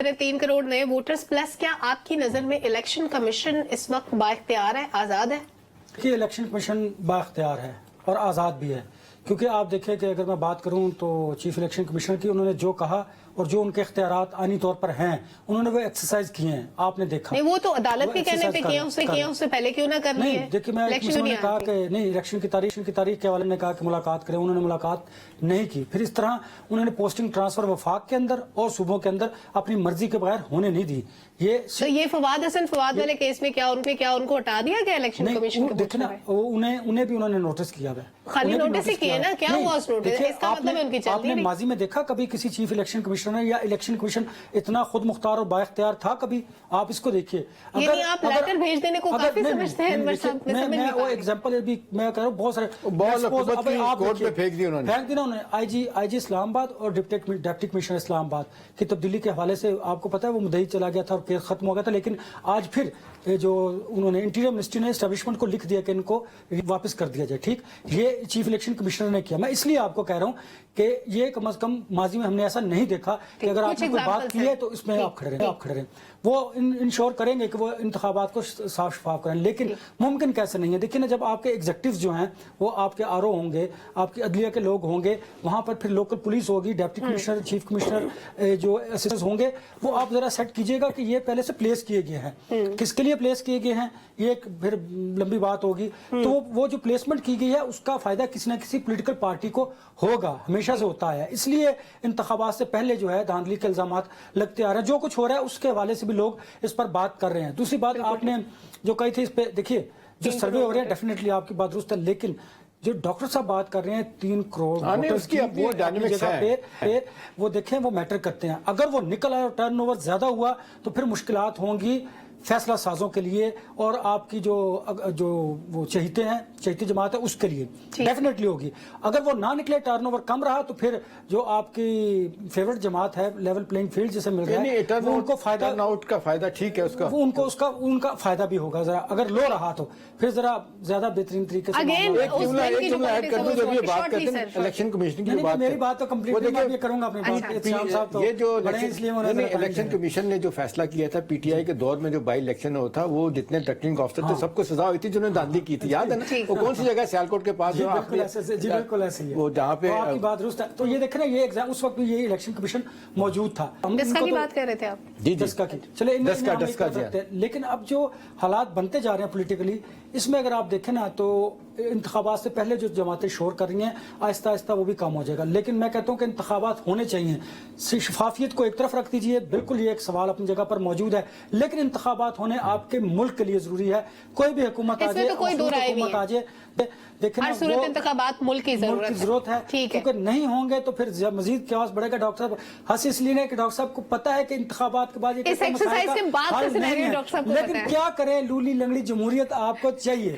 3 करोड़ नए voters plus क्या आपकी नजर में इलेक्शन कमीशन इस वक्त बाइख्तियार है, आजाद है? कि इलेक्शन कमीशन बाइख्तियार है और आज़ाद भी है, क्योंकि आप देखिए कि अगर मैं बात करूं तो चीफ इलेक्शन कमिश्नर की उन्होंने जो कहा और जो उनके इख्तियारात आनी तौर पर हैं उन्होंने वो एक्सरसाइज किए हैं, आपने देखा। नहीं, वो तो अदालत के कहने पे किया, उससे पहले क्यों ना कर लिए? नहीं, देखिए मैं उन्होंने कहा कि नहीं, इलेक्शन की तारीख के हवाले ने कहा कि मुलाकात करें, उन्होंने मुलाकात नहीं की। फिर इस तरह उन्होंने पोस्टिंग ट्रांसफर वफाक के अंदर और सूबों के अंदर अपनी मर्जी के बगैर होने नहीं दी। ये फवाद हसन वाले केस में क्या उनको हटा दिया गया इलेक्शन कमीशन? देखना उन्हें भी उन्होंने नोटिस किया है, खाली नोटिस ही किया ना, क्या हुआ उस नोटिस? इसका मतलब है उनकी चलती आपने माजी में देखा कभी किसी चीफ इलेक्शन कमिश्नर या इलेक्शन कमीशन इतना खुद मुख्तार और बाइख्तियार था कभी? आप इसको देखिए। यानी आप लेटर भेज देने को काफी समझते हैं अनवर साहब? मैं वो एग्जांपल भी मैं कह रहा हूं, बहुत सारे कोर्ट में फेंक दिया उन्होंने आईजी इस्लामाबाद और डिप्टी कमिश्नर इस्लामाबाद की तब्दीली के हवाले से आपको पता है वो मुद्दई चला गया था और केस खत्म हो गया था। लेकिन आज फिर जो उन्होंने इंटीरियर मिनिस्ट्री ने एस्टैब्लिशमेंट को लिख दिया कि इनको वापस कर दिया जाए। ठीक, ये चीफ इलेक्शन कमिश्नर ने किया। मैं इसलिए आपको कह रहा हूं कि ये कम से कम माजी में हमने ऐसा नहीं देखा कि अगर आपने कोई बात की है तो इसमें आप खड़े रहें। वो इंश्योर करेंगे कि वो इंतखाबात को साफ शफाफ करें, लेकिन मुमकिन कैसे नहीं है? देखिए ना, जब आपके एग्जीक्यूटिव जो हैं वो आपके आरओ होंगे, आपकी अदलिया के लोग होंगे, वहां पर फिर लोकल पुलिस होगी, डिप्टी कमिश्नर, चीफ कमिश्नर जो असिस्टेंट होंगे, वो आप जरा सेट कीजिएगा कि ये पहले से प्लेस किए गए हैं। किसके लिए प्लेस किए गए हैं ये एक फिर लंबी बात होगी। तो वो जो प्लेसमेंट की गई है उसका फायदा किसी न किसी पॉलिटिकल पार्टी को होगा, हमेशा से होता है। इसलिए इंतखाबात से पहले जो है धांधली के इल्जामात लगते आ रहे हैं। जो कुछ हो रहा है उसके हवाले से भी लोग इस पर बात कर रहे हैं। दूसरी बात आपने जो कही थी इस पे, देखिए जो सर्वे हो रहे हैं डेफिनेटली आपकी बात दुरुस्त है, लेकिन जो डॉक्टर साहब बात कर रहे हैं 3 करोड़ उसकी अपनी डायनामिक्स पे वो देखें, वो मैटर करते हैं। अगर वो निकल आए और टर्नओवर ज्यादा हुआ तो फिर मुश्किलात होंगी फैसला साजों के लिए और आपकी जो वो चहीती जमात है उसके लिए डेफिनेटली होगी। अगर वो ना निकले, टर्नओवर कम रहा, तो फिर जो आपकी फेवरेट जमात है लेवल प्लेइंग फील्ड जिसे मिल रहा है वो उनको फायदा, टर्नआउट का फायदा ठीक है, उसका वो उनका फायदा भी होगा। जरा अगर लो रहा तो फिर जरा ज्यादा बेहतरीन तरीके से इलेक्शन कमीशन की बात, मेरी बात तो कंप्लीट करूंगा अपनी बात। ये जो इलेक्शन कमीशन ने जो फैसला किया था पीटीआई के दौर में, जो बाई इलेक्शन होता, वो जितने रिटर्निंग ऑफिसर थे सबको सजा हुई थी जिन्होंने धांधली की थी, याद है ना? वो कौन सी जगह, सियालकोट के पास, बिल्कुल ऐसे ही है वो जहाँ पे आपकी बात दुरुस्त है। तो ये देख रहे हैं, ये एग्जाम उस वक्त भी ये इलेक्शन कमीशन मौजूद था। दस्का की बात कर रहे थे आप? जी, दस्का की, चले दस्का। लेकिन अब जो हालात बनते जा रहे हैं पॉलिटिकली, इसमें अगर आप देखें ना तो इंतखाबात से पहले जो जमातें शोर कर रही हैं आहिस्ता आहिस्ता वो भी कम हो जाएगा। लेकिन मैं कहता हूं कि इंतखाबात होने चाहिए। शफाफियत को एक तरफ रख दीजिए, बिल्कुल ये एक सवाल अपनी जगह पर मौजूद है, लेकिन इंतखाबात होने आपके मुल्क के लिए जरूरी है। कोई भी हुकूमत आ जाए, देखिए ना, वो इंतखाबात मुल्क की जरूरत है, क्योंकि नहीं होंगे तो फिर मजीद क्यास बढ़ेगा। डॉक्टर साहब हंस इसलिए नहीं कि डॉक्टर साहब को पता है कि इंतखाबात के बाद लेकिन क्या करें, लूली लंगड़ी जमहूरियत आपको चाहिए।